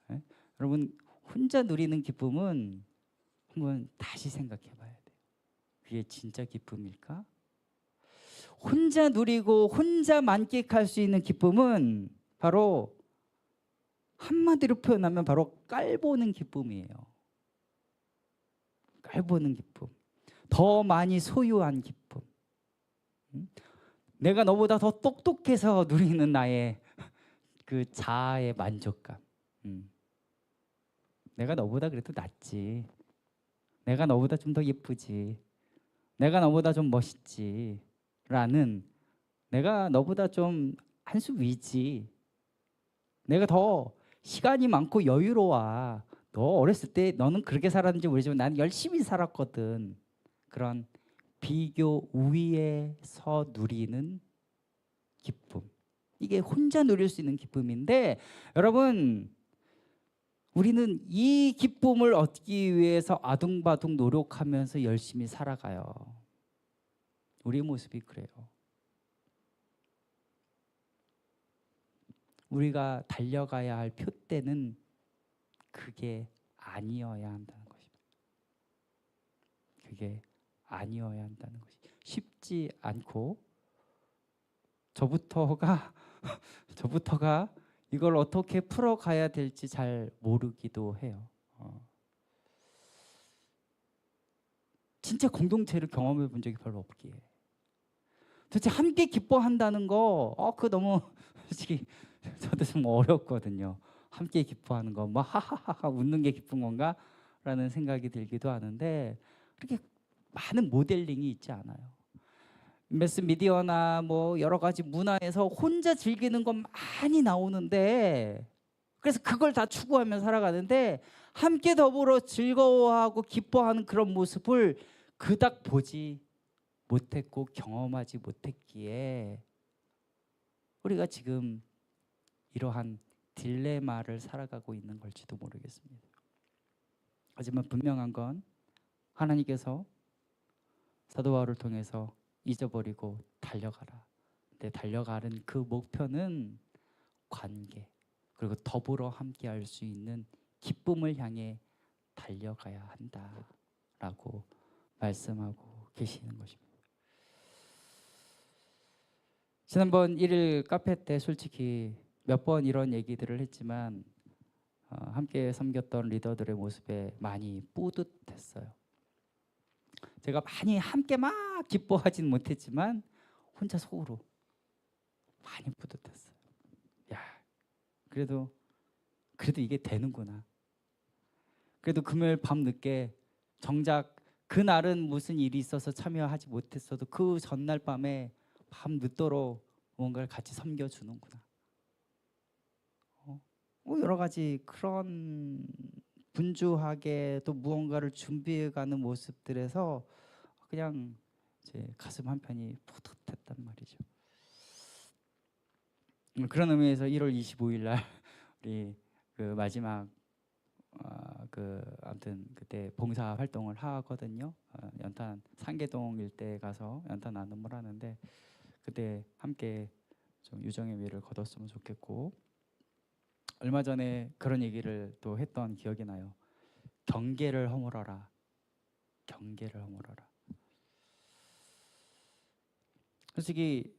네? 여러분, 혼자 누리는 기쁨은 한번 다시 생각해 봐야 돼요. 그게 진짜 기쁨일까? 혼자 누리고 혼자 만끽할 수 있는 기쁨은 바로 한마디로 표현하면 바로 깔보는 기쁨이에요. 깔보는 기쁨. 더 많이 소유한 기쁨. 내가 너보다 더 똑똑해서 누리는 나의 그 자아의 만족감. 내가 너보다 그래도 낫지. 내가 너보다 좀 더 예쁘지. 내가 너보다 좀 멋있지. 라는, 내가 너보다 좀 한 수 위지. 내가 더 시간이 많고 여유로워. 너 어렸을 때 너는 그렇게 살았는지 모르지만 난 열심히 살았거든. 그런 비교 우위에서 누리는 기쁨. 이게 혼자 누릴 수 있는 기쁨인데, 여러분, 우리는 이 기쁨을 얻기 위해서 아둥바둥 노력하면서 열심히 살아가요. 우리 모습이 그래요. 우리가 달려가야 할 표대는 그게 아니어야 한다는 것입니다. 그게 아니어야 한다는 것이 쉽지 않고, 저부터가 이걸 어떻게 풀어가야 될지 잘 모르기도 해요. 진짜 공동체를 경험해 본 적이 별로 없기에 도대체 함께 기뻐한다는 거, 그거 너무 솔직히 저도 좀 어렵거든요. 함께 기뻐하는 거, 뭐 하하하하 웃는 게 기쁜 건가? 라는 생각이 들기도 하는데, 그렇게 많은 모델링이 있지 않아요. 매스미디어나 뭐 여러 가지 문화에서 혼자 즐기는 건 많이 나오는데, 그래서 그걸 다 추구하며 살아가는데, 함께 더불어 즐거워하고 기뻐하는 그런 모습을 그닥 보지 못했고 경험하지 못했기에 우리가 지금 이러한 딜레마를 살아가고 있는 걸지도 모르겠습니다. 하지만 분명한 건 하나님께서 사도 바울을 통해서 잊어버리고 달려가라. 근데 달려가는 그 목표는 관계, 그리고 더불어 함께할 수 있는 기쁨을 향해 달려가야 한다라고 말씀하고 계시는 것입니다. 지난번 1일 카페 때 솔직히 몇 번 이런 얘기들을 했지만 함께 섬겼던 리더들의 모습에 많이 뿌듯했어요. 제가 많이 함께 막 기뻐하진 못했지만 혼자 속으로 많이 뿌듯했어요. 야, 그래도 이게 되는구나. 그래도 금요일 밤 늦게, 정작 그날은 무슨 일이 있어서 참여하지 못했어도 그 전날 밤에 밤 늦도록 뭔가를 같이 섬겨주는구나. 여러 가지 그런 분주하게 또 무언가를 준비해가는 모습들에서 그냥 제 가슴 한편이 뿌듯했단 말이죠. 그런 의미에서 1월 25일 날 우리 그 마지막 아무튼 그때 봉사 활동을 하거든요. 연탄 상계동 일대에 가서 연탄 나눔을 하는데, 그때 함께 좀 유정의 미를 거뒀으면 좋겠고, 얼마 전에 그런 얘기를 또 했던 기억이 나요. 경계를 허물어라. 경계를 허물어라. 솔직히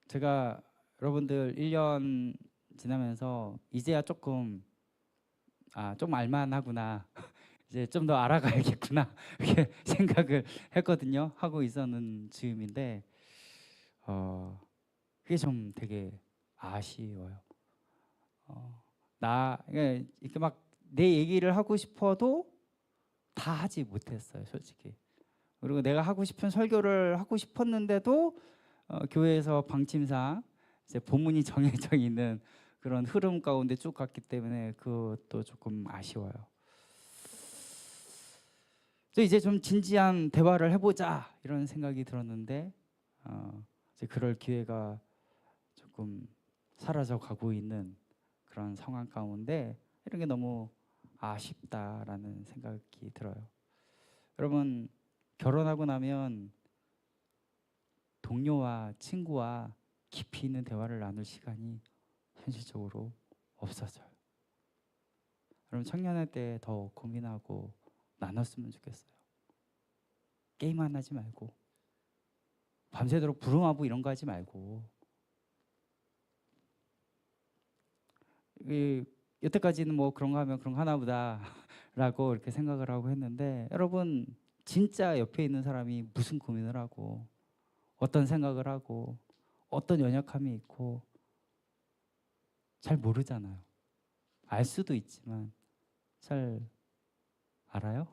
제가 여러분들 1년 지나면서 이제야 조금 알만하구나. 이제 좀 더 알아가야겠구나. 이렇게 생각을 했거든요. 하고 있었는 즈음인데 그게 좀 되게 아쉬워요. 나 이렇게 막 내 얘기를 하고 싶어도 다 하지 못했어요, 솔직히. 그리고 내가 하고 싶은 설교를 하고 싶었는데도 교회에서 방침상 이제 본문이 정해져 있는 그런 흐름 가운데 쭉 갔기 때문에 그것도 조금 아쉬워요. 그래서 이제 좀 진지한 대화를 해보자 이런 생각이 들었는데 이제 그럴 기회가 조금 사라져 가고 있는 그런 상황 가운데 이런 게 너무 아쉽다라는 생각이 들어요. 여러분, 결혼하고 나면 동료와 친구와 깊이 있는 대화를 나눌 시간이 현실적으로 없어져요. 여러분, 청년의 때 더 고민하고 나눴으면 좋겠어요. 게임만 하지 말고 밤새도록 부rum하고 이런 거 하지 말고. 여태까지는 뭐 그런 거 하면 그런 거 하나 보다라고 이렇게 생각을 하고 했는데, 여러분 진짜 옆에 있는 사람이 무슨 고민을 하고 어떤 생각을 하고 어떤 연약함이 있고 잘 모르잖아요. 알 수도 있지만 잘 알아요?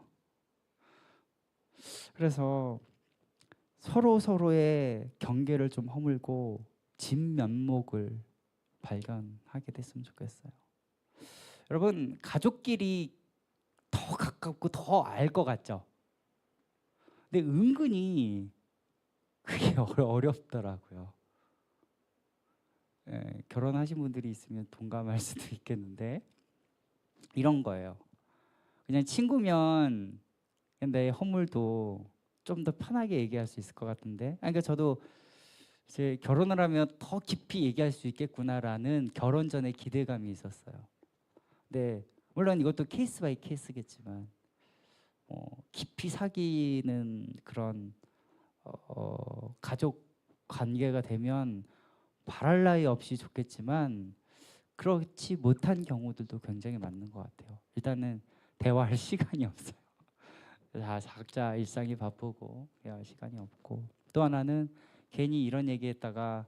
그래서 서로의 경계를 좀 허물고 진면목을 발견하게 됐으면 좋겠어요. 여러분, 가족끼리 더 가깝고 더 알 것 같죠? 근데 은근히 그게 어렵더라고요. 결혼하신 분들이 있으면 동감할 수도 있겠는데, 이런 거예요. 그냥 친구면 내 허물도 좀 더 편하게 얘기할 수 있을 것 같은데, 그러니까 저도 이제 결혼을 하면 더 깊이 얘기할 수 있겠구나라는 결혼 전에 기대감이 있었어요. 근데 물론 이것도 케이스 바이 케이스겠지만 깊이 사귀는 그런 가족 관계가 되면 바랄 나위 없이 좋겠지만 그렇지 못한 경우들도 굉장히 많은 것 같아요. 일단은 대화할 시간이 없어요. 다 각자 일상이 바쁘고 대화할 시간이 없고, 또 하나는 괜히 이런 얘기했다가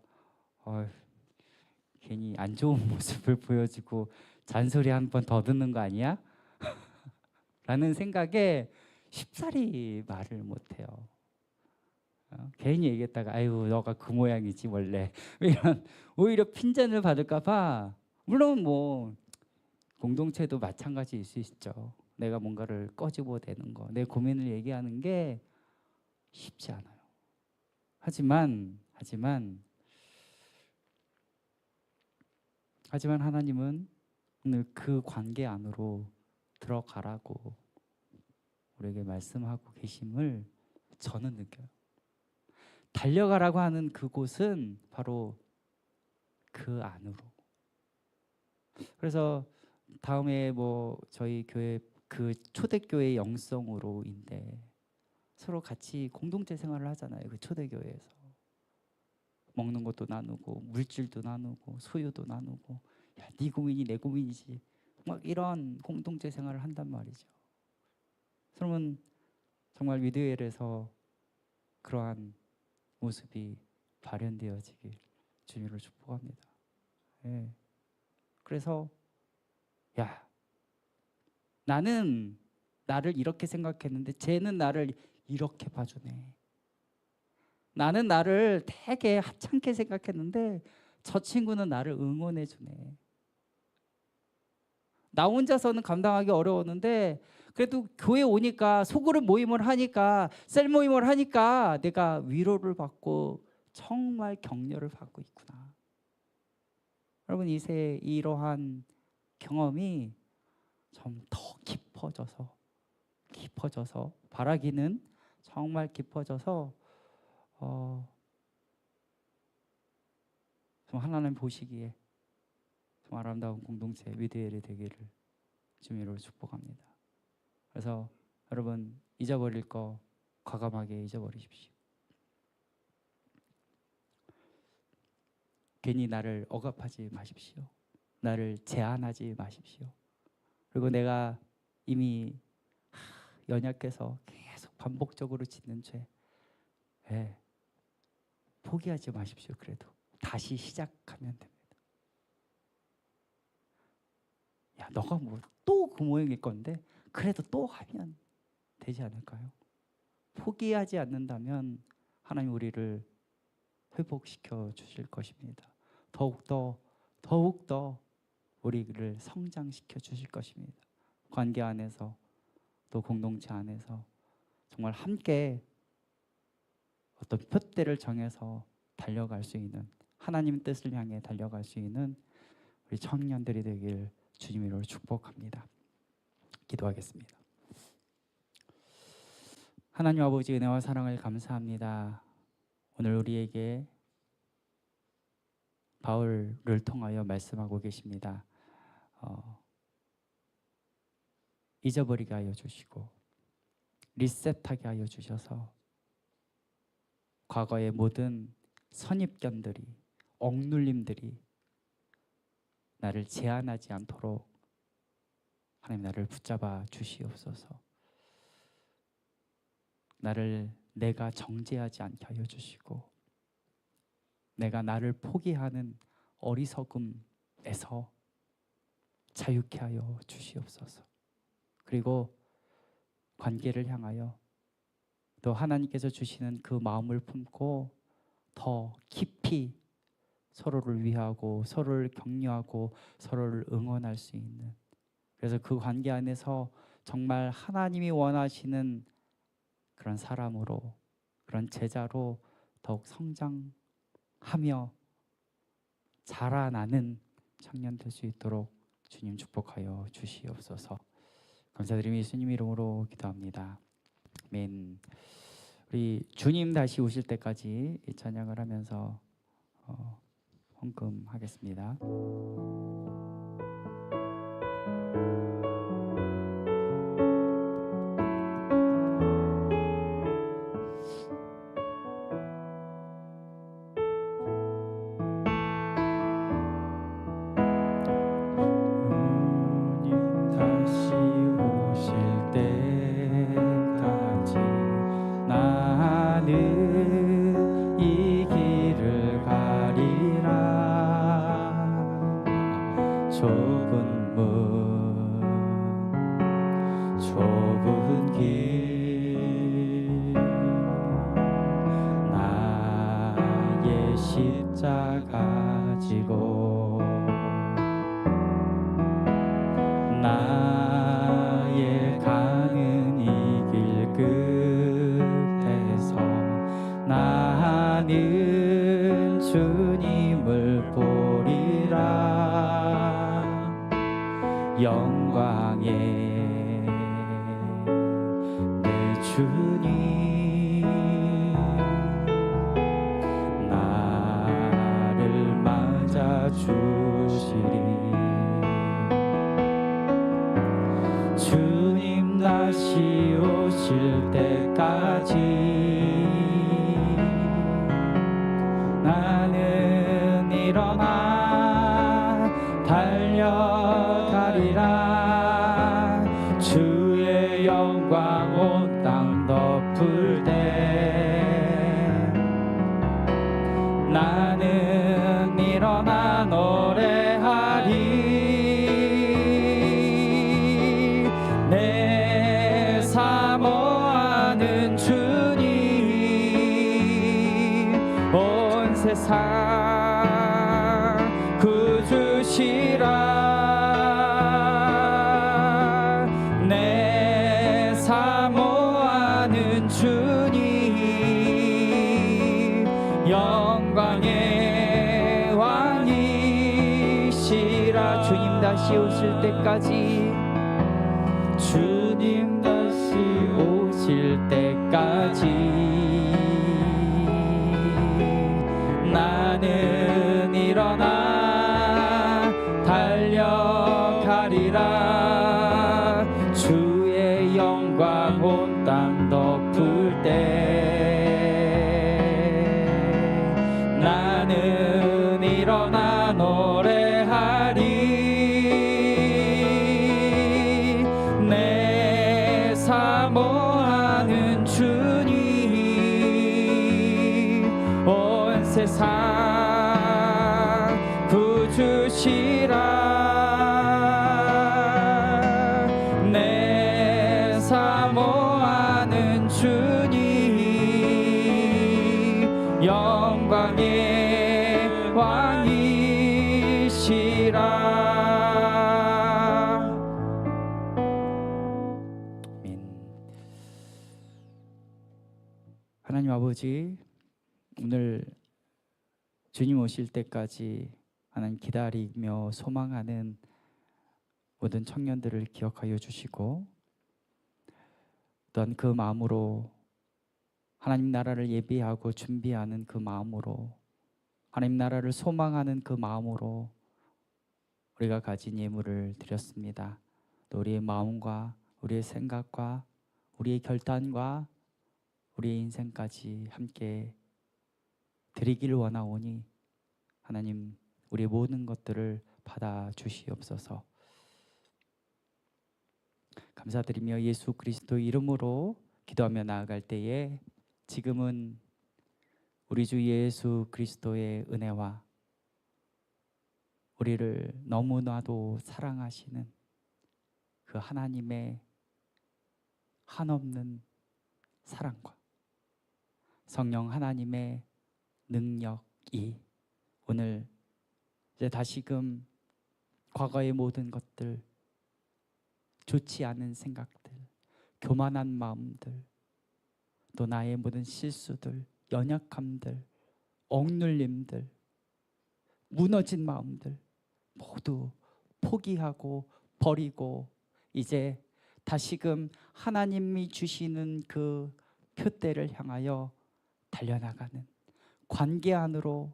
괜히 안 좋은 모습을 보여주고 잔소리 한 번 더 듣는 거 아니야? 라는 생각에 쉽사리 말을 못해요. 괜히 얘기했다가 아유 너가 그 모양이지 원래 이런 오히려 핀잔을 받을까 봐. 물론 뭐 공동체도 마찬가지일 수 있죠. 내가 뭔가를 꺼집어대는 거, 내 고민을 얘기하는 게 쉽지 않아요. 하지만 하나님은 오늘 그 관계 안으로 들어가라고 우리에게 말씀하고 계심을 저는 느껴요. 달려가라고 하는 그곳은 바로 그 안으로. 그래서 다음에 뭐 저희 교회 그 초대교회 영성으로인데 서로 같이 공동체 생활을 하잖아요. 그 초대교회에서 먹는 것도 나누고 물질도 나누고 소유도 나누고, 야, 네 고민이 내 고민이지, 막 이런 공동체 생활을 한단 말이죠. 그러면 정말 위드웰에서 그러한 모습이 발현되어지길 주님으로 축복합니다. 예. 그래서 야, 나는 나를 이렇게 생각했는데 쟤는 나를 이렇게 봐주네. 나는 나를 되게 하찮게 생각했는데 저 친구는 나를 응원해주네. 나 혼자서는 감당하기 어려웠는데 그래도 교회 오니까 소그룹 모임을 하니까 셀 모임을 하니까 내가 위로를 받고 정말 격려를 받고 있구나. 여러분, 이러한 경험이 좀 더 깊어져서 바라기는 정말 깊어져서 좀 하나님 보시기에 좀 아름다운 공동체 위드웰이 되기를 주님으로 축복합니다. 그래서 여러분, 잊어버릴 거 과감하게 잊어버리십시오. 괜히 나를 억압하지 마십시오. 나를 제한하지 마십시오. 그리고 내가 이미 연약해서 계속 반복적으로 짓는 죄, 포기하지 마십시오. 그래도 다시 시작하면 됩니다. 야, 너가 뭐 또 그 모양일 건데 그래도 또 하면 되지 않을까요? 포기하지 않는다면 하나님 우리를 회복시켜 주실 것입니다. 더욱더 우리를 성장시켜 주실 것입니다. 관계 안에서 또 공동체 안에서 정말 함께 어떤 표대를 정해서 달려갈 수 있는, 하나님 뜻을 향해 달려갈 수 있는 우리 청년들이 되길 주님으로 축복합니다. 기도하겠습니다. 하나님 아버지, 은혜와 사랑을 감사합니다. 오늘 우리에게 바울을 통하여 말씀하고 계십니다. 잊어버리게 하여 주시고 리셋하게 하여 주셔서 과거의 모든 선입견들이, 억눌림들이 나를 제한하지 않도록 하나님 나를 붙잡아 주시옵소서. 내가 정죄하지 않게 하여 주시고 내가 나를 포기하는 어리석음에서 자유케 하여 주시옵소서. 그리고 관계를 향하여 또 하나님께서 주시는 그 마음을 품고 더 깊이 서로를 위하고 서로를 격려하고 서로를 응원할 수 있는, 그래서 그 관계 안에서 정말 하나님이 원하시는 그런 사람으로, 그런 제자로 더욱 성장하며 자라나는 청년 될 수 있도록 주님 축복하여 주시옵소서. 감사드리며 예수님 이름으로 기도합니다. 아멘. 우리 주님 다시 오실 때까지 이 찬양을 하면서 헌금하겠습니다. 좁은 길 나의 십자가 지고 나의 가는 이 길 끝에서 나는 주님을 보리라. 영광의 주님 나를 맞아 주시리. 주님 다시 오실 때까지 나는 일어나 달려가리라. 주의 영광 온 땅 덮을 때 나는 일어나 노래하리. 내 사모하는 주님 온 세상 구주시라. 내 사모하는 주님 영광의 왕이시라. 주님 다시 오실 때까지, 주님 다시 오실 때까지 나는 일어나 달려가리라. 주의 영광 온 땅 덮을 때 나는 일어나 노래하리. 내 사모하는 주님 온 세상 아버지, 오늘 주님 오실 때까지 하나님 기다리며 소망하는 모든 청년들을 기억하여 주시고, 또한 그 마음으로 하나님 나라를 예비하고 준비하는 그 마음으로, 하나님 나라를 소망하는 그 마음으로 우리가 가진 예물을 드렸습니다. 또 우리의 마음과 우리의 생각과 우리의 결단과 우리의 인생까지 함께 드리길 원하오니 하나님, 우리의 모든 것들을 받아 주시옵소서. 감사드리며 예수 그리스도 이름으로 기도하며 나아갈 때에 지금은 우리 주 예수 그리스도의 은혜와 우리를 너무나도 사랑하시는 그 하나님의 한없는 사랑과 성령 하나님의 능력이 오늘 이제 다시금 과거의 모든 것들, 좋지 않은 생각들, 교만한 마음들, 또 나의 모든 실수들, 연약함들, 억눌림들, 무너진 마음들 모두 포기하고 버리고 이제 다시금 하나님이 주시는 그 표대를 향하여 달려나가는 관계 안으로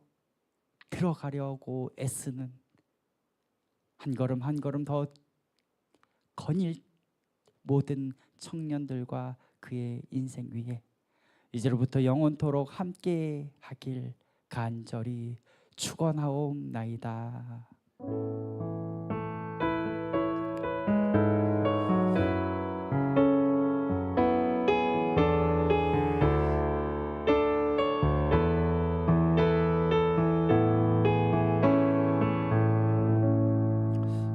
들어가려고 애쓰는 한 걸음 한 걸음 더 거닐 모든 청년들과 그의 인생 위에 이제로부터 영원토록 함께 하길 간절히 축원하옵나이다.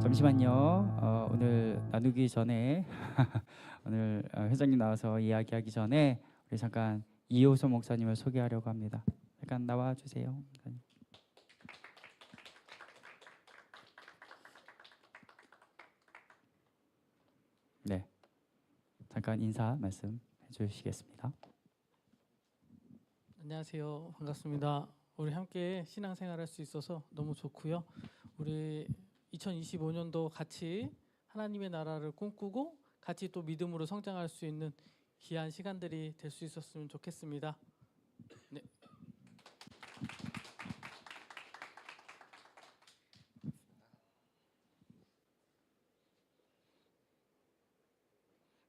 잠시만요. 오늘 나누기 전에 오늘 회장님 나와서 이야기하기 전에 우리 잠깐 이호소 목사님을 소개하려고 합니다. 잠깐 나와 주세요. 네, 잠깐 인사 말씀 해주시겠습니다. 안녕하세요. 반갑습니다. 우리 함께 신앙생활할 수 있어서 너무 좋고요. 우리 2025년도 같이 하나님의 나라를 꿈꾸고 같이 또 믿음으로 성장할 수 있는 귀한 시간들이 될 수 있었으면 좋겠습니다. 네.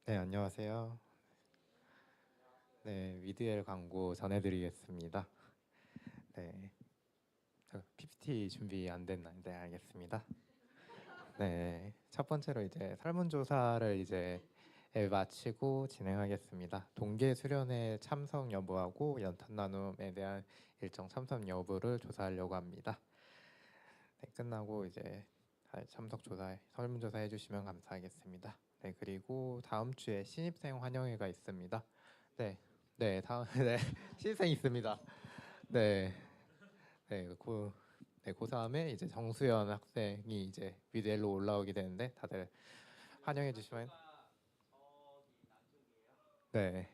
네, 안녕하세요. 네, 위드엘 광고 전해드리겠습니다. 네, 저 PPT 준비 안 됐나요? 네, 알겠습니다. 네, 첫 번째로 이제 설문조사를 이제 마치고 진행하겠습니다. 동계 수련회 참석 여부하고 연탄 나눔에 대한 일정 참석 여부를 조사하려고 합니다. 네, 끝나고 이제 참석 조사, 설문조사 해주시면 감사하겠습니다. 네, 그리고 다음 주에 신입생 환영회가 있습니다. 네, 다음 네, 신입생 있습니다. 네, 그 다음에 이제 정수연 학생이 이제 위드엘로 올라오게 되는데 다들 환영해 주시면 네,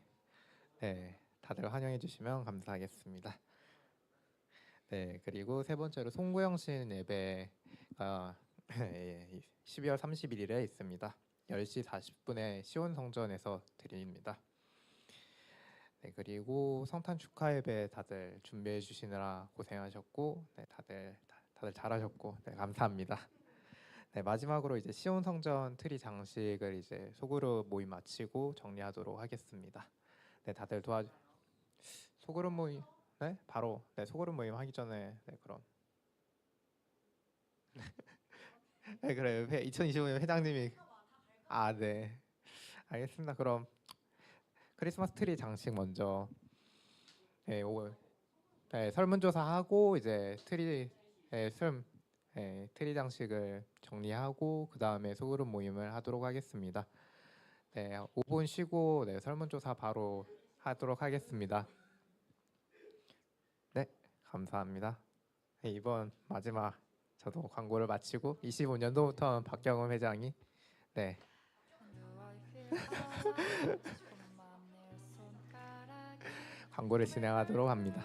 다들 환영해 주시면 감사하겠습니다. 네, 그리고 세 번째로 송구영신 예배가 12월 31일에 있습니다. 10시 40분에 시온성전에서 드립니다. 네, 그리고 성탄 축하 예배 다들 준비해 주시느라 고생하셨고, 네, 다들 잘하셨고, 네, 감사합니다. 네, 마지막으로 이제 시온성전 트리 장식을 이제 소그룹 모임 마치고 정리하도록 하겠습니다. 네, 다들 소그룹 모임 바로 소그룹 모임 하기 전에 그럼 네, 그래요. 2025년 회장님이 네, 알겠습니다. 그럼 크리스마스 트리 장식 먼저 설문조사하고 이제 트리 장식을 정리하고 그 다음에 소그룹 모임을 하도록 하겠습니다. 네, 5분 쉬고 설문조사 바로 하도록 하겠습니다. 네, 감사합니다. 네, 이번 마지막 저도 광고를 마치고 25년도부터 박경훈 회장이 광고를 진행하도록 합니다.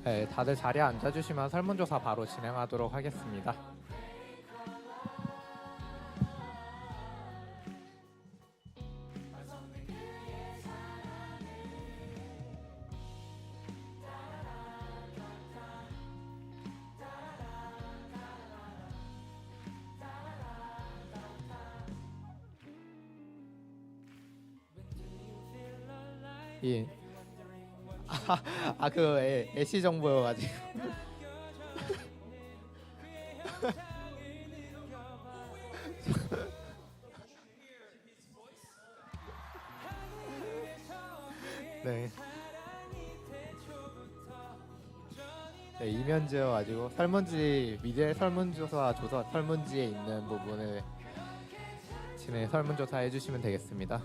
네, 다들 자리에 앉아주시면 설문조사 바로 진행하도록 하겠습니다. 예. 그 애시 정보여가지고. 네. 네, 이면지여가지고 설문지 미래 설문조사 조사 설문지에 있는 부분을 진행 설문조사 해주시면 되겠습니다.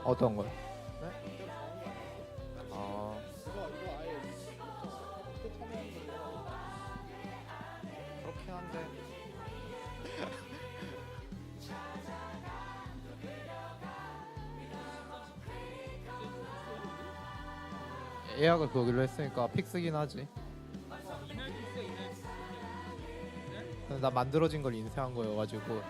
어떤 걸? 그렇긴 한데. 예약을 거기로 했으니까 픽스긴 하지. 나 만들어진 걸 인쇄한 거여가지고